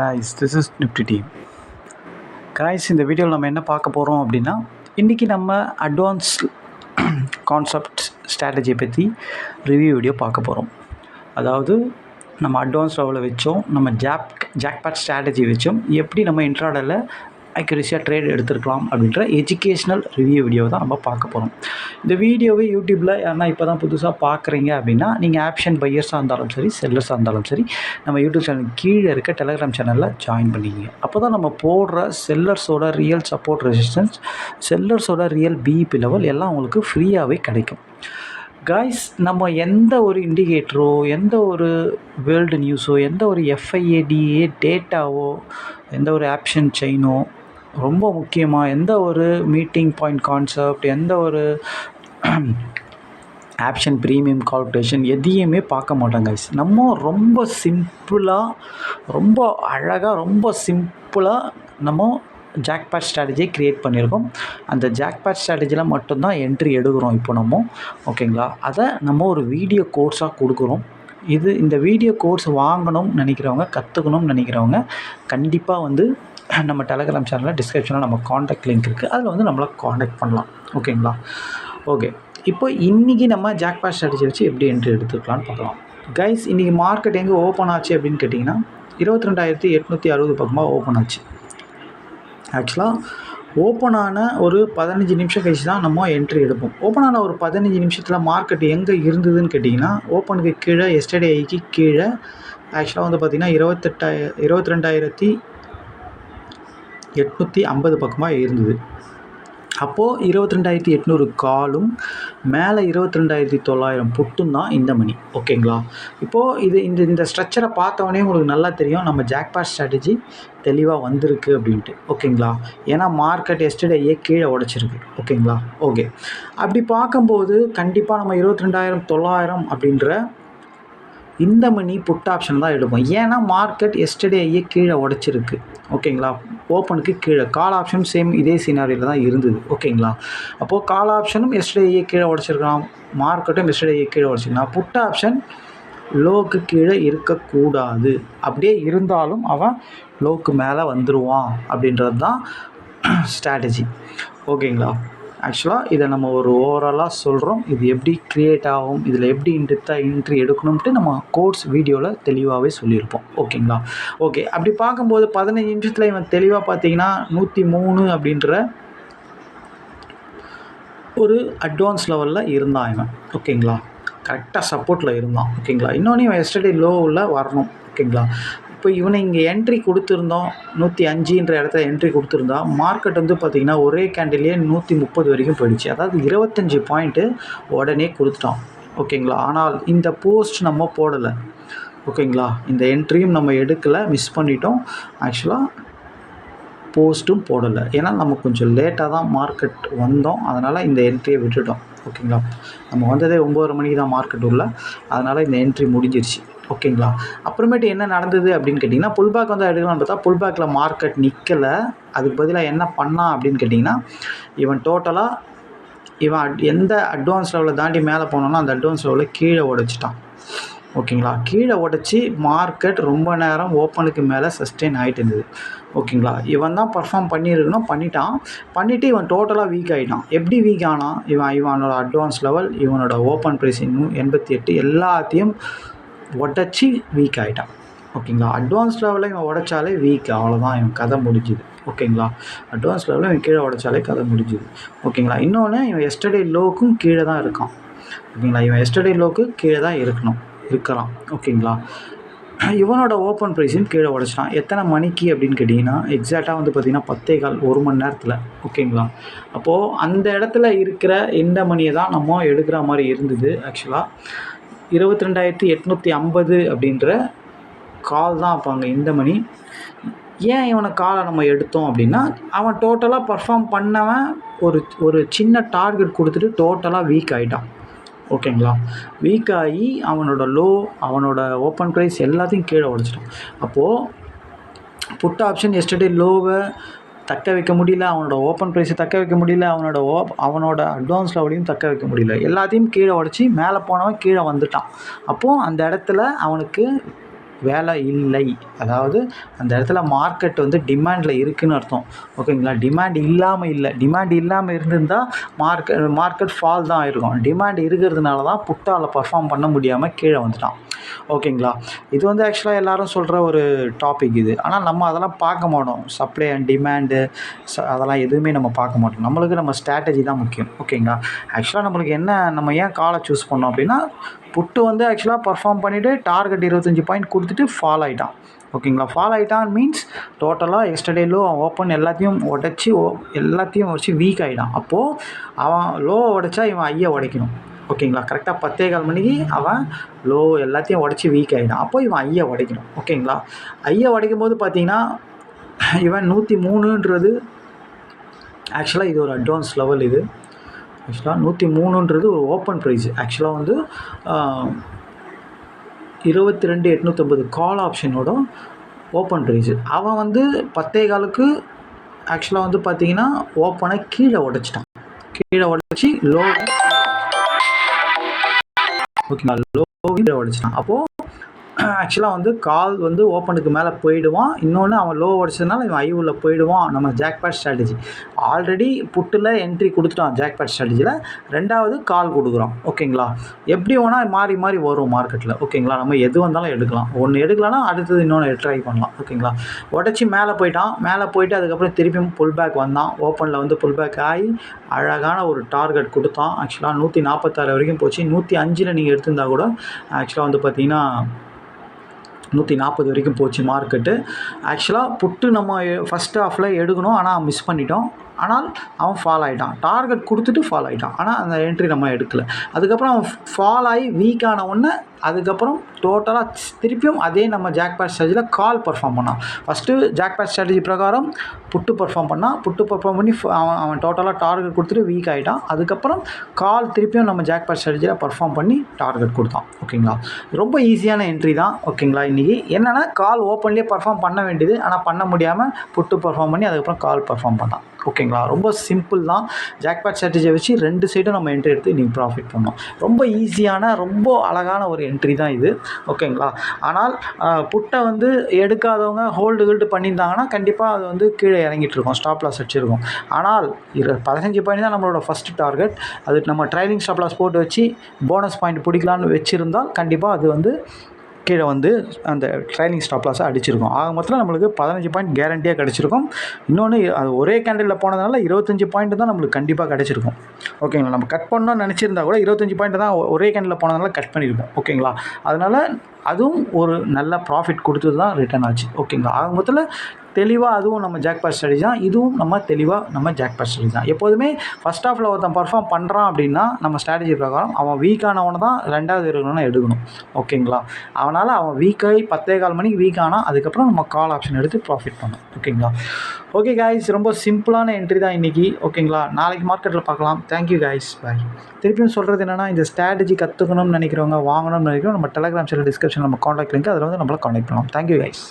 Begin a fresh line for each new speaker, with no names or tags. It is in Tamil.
Guys, this is Nifty Team. Guys, இந்த வீடியோவில் நம்ம என்ன பார்க்க போகிறோம் அப்படின்னா, இன்றைக்கி நம்ம அட்வான்ஸ் கான்செப்ட் ஸ்ட்ராட்டஜியை பற்றி ரிவ்யூ வீடியோ பார்க்க போகிறோம். அதாவது நம்ம அட்வான்ஸ் லெவலில் வச்சோம், நம்ம ஜாக்பாட் ஸ்ட்ராட்டஜி வச்சோம், எப்படி நம்ம இன்ட்ராடேல அக்யூரேசியாக ட்ரேட் எடுத்துருக்கலாம் அப்படின்ற எஜுகேஷ்னல் ரிவ்யூ வீடியோ தான் நம்ம பார்க்க போகிறோம். இந்த வீடியோவை யூடியூப்பில் யாருன்னா இப்போ தான் புதுசாக பார்க்குறீங்க அப்படின்னா, நீங்கள் ஆப்ஷன் பையர்ஸாக இருந்தாலும் சரி, செல்லர்ஸாக இருந்தாலும் சரி, நம்ம யூடியூப் சேனல் கீழே இருக்க டெலகிராம் சேனலில் ஜாயின் பண்ணிக்கிங்க. அப்போ தான் நம்ம போடுற செல்லர்ஸோட ரியல் சப்போர்ட் ரெசிஸ்டன்ஸ், செல்லர்ஸோட ரியல் பிஇபி லெவல் எல்லாம் உங்களுக்கு ஃப்ரீயாகவே கிடைக்கும். காய்ஸ், நம்ம எந்த ஒரு இண்டிகேட்டரோ, எந்த ஒரு வேர்ல்டு நியூஸோ, எந்த ஒரு எஃப்ஐஏடிஏ டேட்டாவோ, எந்த ஒரு ஆப்ஷன் செயினோ, ரொம்ப முக்கியமாக எந்த ஒரு மீட்டிங் பாயிண்ட் கான்செப்ட், எந்த ஒரு ஆப்ஷன் ப்ரீமியம் கால்குலேஷன் எதையுமே பார்க்க மாட்டோம் கைஸ். நம்ம ரொம்ப சிம்பிளாக, ரொம்ப அழகாக, ரொம்ப சிம்பிளாக நம்ம ஜாக்பாட் ஸ்ட்ராட்டஜியை க்ரியேட் பண்ணியிருக்கோம். அந்த ஜாக்பாட் ஸ்ட்ராட்டஜியில் மட்டும்தான் என்ட்ரி எடுக்கிறோம் இப்போ நம்ம. ஓகேங்களா? அதை நம்ம ஒரு வீடியோ கோர்ஸாக கொடுக்குறோம். இந்த வீடியோ கோர்ஸ் வாங்கணும்னு நினைக்கிறவங்க, கற்றுக்கணும்னு நினைக்கிறவங்க கண்டிப்பாக வந்து நம்ம டெலகிராம் சேனலில் டிஸ்கிரிப்ஷனில் நம்ம காண்டாக்ட் லிங்க் இருக்குது, அதில் வந்து நம்மளை காண்டாக்ட் பண்ணலாம். ஓகேங்களா? ஓகே, இப்போ இன்றைக்கி நம்ம ஜாக்பாட் ஸ்ட்ராட்டஜி வச்சு எப்படி என்ட்ரி எடுத்துக்கலான்னு பார்க்கலாம். கைஸ், இன்றைக்கி மார்க்கெட் எங்கே ஓப்பன் ஆச்சு அப்படின்னு கேட்டிங்கன்னா, 22,860 பக்கமாக ஓப்பன் ஆச்சு. ஆக்சுவலாக ஓப்பன் ஆன ஒரு 15 நிமிஷம் கழிச்சு தான் நம்ம என்ட்ரி எடுப்போம். ஓப்பன் ஆன ஒரு 15 நிமிஷத்தில் மார்க்கெட் எங்கே இருந்ததுன்னு கேட்டிங்கன்னா, ஓப்பனுக்கு கீழே எஸ்டர்டே ஐக்கு கீழே ஆக்சுவலாக வந்து பார்த்திங்கன்னா 22,850 பக்கமாக இருந்தது. அப்போது 22,800 காலும் மேலே 22,900 புட்டும் தான் இந்த மணி. ஓகேங்களா? இப்போது இந்த ஸ்ட்ரக்சரை பார்த்தவொடனே உங்களுக்கு நல்லா தெரியும் நம்ம ஜாக்பாட் ஸ்ட்ராட்டஜி தெளிவாக வந்திருக்கு அப்படின்ட்டு. ஓகேங்களா? ஏன்னா மார்க்கெட் எஸ்டர்டேயே கீழே உடச்சிருக்கு. ஓகேங்களா? ஓகே, அப்படி பார்க்கும்போது கண்டிப்பாக நம்ம 22,900 அப்படின்ற இந்த மணி புட் ஆப்ஷன் தான் எடுப்போம். ஏன்னா மார்க்கெட் எஸ்டர்டேயே கீழே உடச்சிருக்கு. ஓகேங்களா? ஓப்பனுக்கு கீழே கால் ஆப்ஷன் சேம் இதே சினாரியில் தான் இருந்தது. ஓகேங்களா? அப்போது கால் ஆப்ஷனும் எஸ்டர்டேயே கீழே உடச்சிருக்கலாம், மார்க்கெட்டும் எஸ்டர்டேயே கீழே உடச்சிருக்கலாம். புட் ஆப்ஷன் லோக்கு கீழே இருக்கக்கூடாது. அப்படியே இருந்தாலும் அவன் லோக்கு மேலே வந்துடுவான் அப்படின்றது தான் ஸ்ட்ராட்டஜி. ஓகேங்களா? ஆக்சுவலாக இதை நம்ம ஒரு ஓவராலாக சொல்கிறோம். இது எப்படி க்ரியேட் ஆகும், இதில் எப்படி என்ட்ரி எடுக்கணும்ட்டு நம்ம கோர்ஸ் வீடியோவில் தெளிவாகவே சொல்லியிருப்போம். ஓகேங்களா? ஓகே, அப்படி பார்க்கும்போது 15 நிமிஷத்தில் இவன் தெளிவாக பார்த்தீங்கன்னா 103 அப்படின்ற ஒரு அட்வான்ஸ் லெவலில் இருந்தான் இவன். ஓகேங்களா? கரெக்டாக சப்போர்ட்டில் இருந்தான். ஓகேங்களா? இன்னொன்று இவன் எஸ்டர்டே லோவில் வரணும். ஓகேங்களா? இப்போ இவனை இங்கே என்ட்ரி கொடுத்துருந்தோம், 105ன்ற இடத்துல என்ட்ரி கொடுத்துருந்தா மார்க்கெட் வந்து பார்த்திங்கன்னா ஒரே கேண்டிலே 130 வரைக்கும் போயிடுச்சு. அதாவது 25 பாயிண்ட்டு உடனே கொடுத்துட்டோம். ஓகேங்களா? ஆனால் இந்த போஸ்ட் நம்ம போடலை. ஓகேங்களா? இந்த என்ட்ரியும் நம்ம எடுக்கலை, மிஸ் பண்ணிட்டோம். ஆக்சுவலாக போஸ்ட்டும் போடலை, ஏன்னா நம்ம கொஞ்சம் லேட்டாக தான் மார்க்கெட் வந்தோம், அதனால் இந்த என்ட்ரியை விட்டுட்டோம். ஓகேங்களா? நம்ம வந்ததே 9:30 மணிக்கு தான் மார்க்கெட் உள்ள, அதனால் இந்த என்ட்ரி முடிஞ்சிருச்சு. ஓகேங்களா? அப்புறமேட்டு என்ன நடந்தது அப்படின்னு கேட்டிங்கன்னா, புல் பேக் வந்து எடுக்கலாம்னு பார்த்தா புல் பேக்கில் மார்க்கெட் நிற்கலை. அதுக்கு பதிலாக என்ன பண்ணான் அப்படின்னு கேட்டிங்கன்னா, இவன் எந்த அட்வான்ஸ் லெவலில் தாண்டி மேலே போனோன்னா அந்த அட்வான்ஸ் லெவலில் கீழே உடைச்சிட்டான். ஓகேங்களா? கீழே உடச்சி மார்க்கெட் ரொம்ப நேரம் ஓப்பனுக்கு மேலே சஸ்டெயின் ஆகிட்டு இருந்தது. ஓகேங்களா? இவன் தான் பர்ஃபார்ம் பண்ணியிருக்கணும், பண்ணிவிட்டு இவன் டோட்டலாக வீக் ஆகிட்டான். எப்படி வீக் ஆனான்? இவனோட அட்வான்ஸ் லெவல், இவனோட ஓப்பன் ப்ரைஸ் 88 எல்லாத்தையும் உடச்சி வீக் ஆகிட்டான். ஓகேங்களா? அட்வான்ஸ் லெவலில் இவன் உடைச்சாலே வீக், அவ்வளோதான், இவன் கதை முடிஞ்சுது. ஓகேங்களா? அட்வான்ஸ் லெவலில் இவன் கீழே உடைச்சாலே கதை முடிஞ்சுது. ஓகேங்களா? இன்னொன்று, இவன் எஸ்டர்டே லோக்கும் கீழே தான் இருக்கான். ஓகேங்களா? இவன் எஸ்டர்டே லோக்கு கீழே தான் இருக்கலாம். ஓகேங்களா? இவனோட ஓப்பன் ப்ரைஸையும் கீழே உடச்சிட்டான். எத்தனை மணிக்கு அப்படின்னு கேட்டிங்கன்னா, எக்ஸாக்டாக வந்து பார்த்திங்கன்னா 10:15, 1 மணி நேரத்தில். ஓகேங்களா? அப்போது அந்த இடத்துல இருக்கிற இந்த மணியை தான் நம்ம எடுக்கிற மாதிரி இருந்தது. ஆக்சுவலாக 22,850 அப்படின்ற கால் தான் அப்போ அங்கே இந்த மணி. ஏன் இவனை காலை நம்ம எடுத்தோம் அப்படின்னா, அவன் டோட்டலாக பர்ஃபார்ம் பண்ணவன் ஒரு சின்ன டார்கெட் கொடுத்துட்டு டோட்டலாக வீக் ஆகிட்டான். ஓகேங்களா? வீக் ஆகி அவனோட லோ, அவனோட ஓப்பன் ப்ரைஸ் எல்லாத்தையும் கீழே உடைச்சிட்டான். அப்போது புட் ஆப்ஷன் எஸ்டர்டே லோவை தக்க வைக்க முடியல, அவனோட ஓப்பன் ப்ரைஸை தக்க வைக்க முடியல, அவனோட அட்வான்ஸ் லெவலையும் தக்க வைக்க முடியல, எல்லாத்தையும் கீழே உடச்சி மேலே போனவன் கீழே வந்துட்டான். அப்போது அந்த இடத்துல அவனுக்கு வேலை இல்லை, அதாவது அந்த இடத்துல மார்க்கெட் வந்து டிமாண்டில் இருக்குதுன்னு அர்த்தம். ஓகேங்களா? டிமாண்ட் இல்லாமல் இல்லை. டிமாண்ட் இல்லாமல் இருந்திருந்தால் மார்க்கெட் ஃபால் தான் ஆயிருக்கும். டிமாண்ட் இருக்கிறதுனால தான் புட்டால் பர்ஃபார்ம் பண்ண முடியாமல் கீழே வந்துட்டான். ஓகேங்களா? இது வந்து ஆக்சுவலாக எல்லோரும் சொல்கிற ஒரு டாபிக் இது. ஆனால் நம்ம அதெல்லாம் பார்க்க மாட்டோம். சப்ளை அண்ட் டிமாண்டு அதெல்லாம் எதுவுமே நம்ம பார்க்க மாட்டோம். நம்மளுக்கு நம்ம ஸ்ட்ராட்டஜி தான் முக்கியம். ஓகேங்களா? ஆக்சுவலாக நம்மளுக்கு என்ன, நம்ம ஏன் காலை சூஸ் பண்ணோம் அப்படின்னா, புட்டு வந்து ஆக்சுவலாக பர்ஃபார்ம் பண்ணிவிட்டு டார்கெட் 25 பாயிண்ட் கொடுத்துட்டு ஃபால் ஆகிட்டான். ஓகேங்களா? ஃபால் ஆகிட்டான் மீன்ஸ் டோட்டலாக எஸ்டர்டே லோ ஓப்பன் எல்லாத்தையும் உடச்சி வீக் ஆகிட்டான். அப்போது அவன் லோவை உடைச்சா இவன் ஐயை உடைக்கணும். ஓகேங்களா? கரெக்டாக 10:15 மணிக்கு அவன் லோ எல்லாத்தையும் உடச்சி வீக் ஆகிட்டான். அப்போ இவன் ஐயை உடைக்கணும். ஓகேங்களா? ஐயை உடைக்கும் போது பார்த்தீங்கன்னா இவன் 103ன்றது ஆக்சுவலாக இது ஒரு அட்வான்ஸ் லெவல். இது ஆக்சுவலாக 103ன்றது ஒரு ஓப்பன் ப்ரைஸ். ஆக்சுவலாக வந்து 22,850 கால் ஆப்ஷனோட ஓப்பன் ப்ரைஸு. அவன் வந்து 10:15க்கு ஆக்சுவலாக வந்து பார்த்தீங்கன்னா ஓப்பனை கீழே உடச்சி லோ, ஓகேங்களா, லோ கீழே உடச்சிட்டான். அப்போது ஆக்சுவலாக வந்து கால் வந்து ஓப்பனுக்கு மேலே போயிடுவான். இன்னொன்று அவன் லோ உடச்சதுனால இவன் ஐ உள்ள போயிடுவான். நம்ம ஜாக்பாட் ஸ்ட்ராட்டஜி ஆல்ரெடி புட்டில் என்ட்ரி கொடுத்துட்டான். ஜாக்பாட் ஸ்ட்ராட்டஜியில் 2வது கால் கொடுக்குறோம். ஓகேங்களா? எப்படி வேணால் மாறி மாறி வரும் மார்க்கெட்டில். ஓகேங்களா? நம்ம எது வந்தாலும் எடுக்கலாம். ஒன்று எடுக்கலாம்னா அடுத்தது இன்னொன்று ட்ரை பண்ணலாம். ஓகேங்களா? உடச்சி மேலே போயிட்டு அதுக்கப்புறம் திருப்பியும் புல் பேக் வந்தான். ஓப்பனில் வந்து புல் பேக் ஆகி அழகான ஒரு டார்கெட் கொடுத்தான். ஆக்சுவலாக 146 வரைக்கும் போச்சு. 105ல் நீங்கள் எடுத்திருந்தா கூட ஆக்சுவலாக வந்து பார்த்தீங்கன்னா 140 வரைக்கும் போச்சு மார்க்கெட்டு. ஆக்சுவலாக புட்டு நம்ம ஃபஸ்ட் ஹாஃபில் எடுக்கணும், ஆனால் மிஸ் பண்ணிட்டோம். ஆனால் அவன் ஃபால் ஆகிட்டான். டார்கெட் கொடுத்துட்டு ஃபால் ஆகிட்டான். ஆனால் அந்த என்ட்ரி நம்ம எடுக்கலை. அதுக்கப்புறம் அவன் ஃபால் ஆகி வீக் ஆன உடனே அதுக்கப்புறம் டோட்டலாக திருப்பியும் அதே நம்ம ஜாக்பாட் ஸ்ட்ராட்டஜியில் கால் பர்ஃபார்ம் பண்ணான். ஃபஸ்ட்டு ஜாக்பாட் ஸ்ட்ராட்டஜி பிரகாரம் புட்டு பர்ஃபார்ம் பண்ணி அவன் டோட்டலாக டார்கெட் கொடுத்துட்டு வீக் ஆகிட்டான். அதுக்கப்புறம் கால் திருப்பியும் நம்ம ஜாக்பாட் ஸ்ட்ராட்டஜியில் பர்ஃபார்ம் பண்ணி டார்கெட் கொடுத்தான். ஓகேங்களா? ரொம்ப ஈஸியான என்ட்ரி தான். ஓகேங்களா? இன்றைக்கி என்னென்னா கால் ஓப்பன்லேயே பர்ஃபார்ம் பண்ண வேண்டியது, ஆனால் பண்ண முடியாமல் புட்டு பர்ஃபார்ம் பண்ணி அதுக்கப்புறம் கால் பர்ஃபார்ம் பண்ணான். ஓகேங்களா? ரொம்ப சிம்பிள் தான். ஜாக்பாட் ஸ்ட்ராட்டஜியை வச்சு 2 சைடும் நம்ம என்ட்ரி எடுத்து நீங்கள் ப்ராஃபிட் பண்ணோம். ரொம்ப ஈஸியான ரொம்ப அழகான ஒரு என்ட்ரி தான் இது. ஓகேங்களா? ஆனால் புட்டை வந்து எடுக்காதவங்க ஹோல்டு பண்ணியிருந்தாங்கன்னா கண்டிப்பாக அது வந்து கீழே இறங்கிட்டு இருக்கும், ஸ்டாப் லாஸ் வச்சுருக்கும். ஆனால் 15 பாயிண்ட் தான் நம்மளோட ஃபஸ்ட்டு டார்கெட். அது நம்ம ட்ரைலிங் ஸ்டாப் லாஸ் போட்டு வச்சு போனஸ் பாயிண்ட் பிடிக்கலான்னு வச்சுருந்தால் கண்டிப்பாக அது வந்து கீழே வந்து அந்த ட்ரைலிங் ஸ்டாப் லாஸை அடிச்சிருக்கும். ஆக மொத்தத்தில் நம்மளுக்கு 15 பாயிண்ட் கேரண்டியாக கிடச்சிருக்கும். இன்னொன்று அது ஒரே கேண்டிலில் போனதுனால 25 பாயிண்ட் தான் நம்மளுக்கு கண்டிப்பாக கிடச்சிருக்கும். ஓகேங்களா? நம்ம கட் பண்ணணும்னு நினச்சிருந்தா கூட 25 பாயிண்ட் தான் ஒரே கேண்டிலில் போனதுனால கட் பண்ணியிருக்கோம். ஓகேங்களா? அதனால் அதுவும் ஒரு நல்ல ப்ராஃபிட் கொடுத்து தான் ரிட்டர்ன் ஆச்சு. ஓகேங்களா? ஆக மொத்தத்தில் தெளிவாக அதுவும் நம்ம ஜாக்பாட் ஸ்ட்ராட்டஜி தான், இதுவும் நம்ம ஜாக்பாட் ஸ்ட்ராட்டஜி தான். எப்போதுமே ஃபஸ்ட் ஹாஃபில் ஒருத்தன் பர்ஃபார்ம் பண்ணுறான் அப்படின்னா நம்ம ஸ்ட்ராட்டஜி பிரகாரம் அவன் வீக்கானவனை தான் 2வது இருக்கணும்னு எடுக்கணும். ஓகேங்களா? அவனால் அவன் வீக்காகி 10:15 மணிக்கு வீக் ஆனால் அதுக்கப்புறம் நம்ம கால் ஆப்ஷன் எடுத்து ப்ராஃபிட் பண்ணணும். ஓகேங்களா? ஓகே காய்ஸ், ரொம்ப சிம்பிளான என்ட்ரி தான் இன்றைக்கி. ஓகேங்களா? நாளைக்கு மார்க்கெட்டில் பார்க்கலாம். தேங்க்யூ காய்ஸ், பாய். திருப்பியும் சொல்கிறது என்னென்னா, இந்த ஸ்ட்ராட்டஜி கற்றுக்கணும்னு நினைக்கிறவங்க, வாங்கணும்னு நினைக்கிறவங்க நம்ம டெலிகிராம் சேனல் டிஸ்கிரிப்ஷனில் நம்ம காண்டாக்ட் லிங்க், அதில் வந்து நம்மளை காண்டாக்ட் பண்ணலாம். Thank you guys.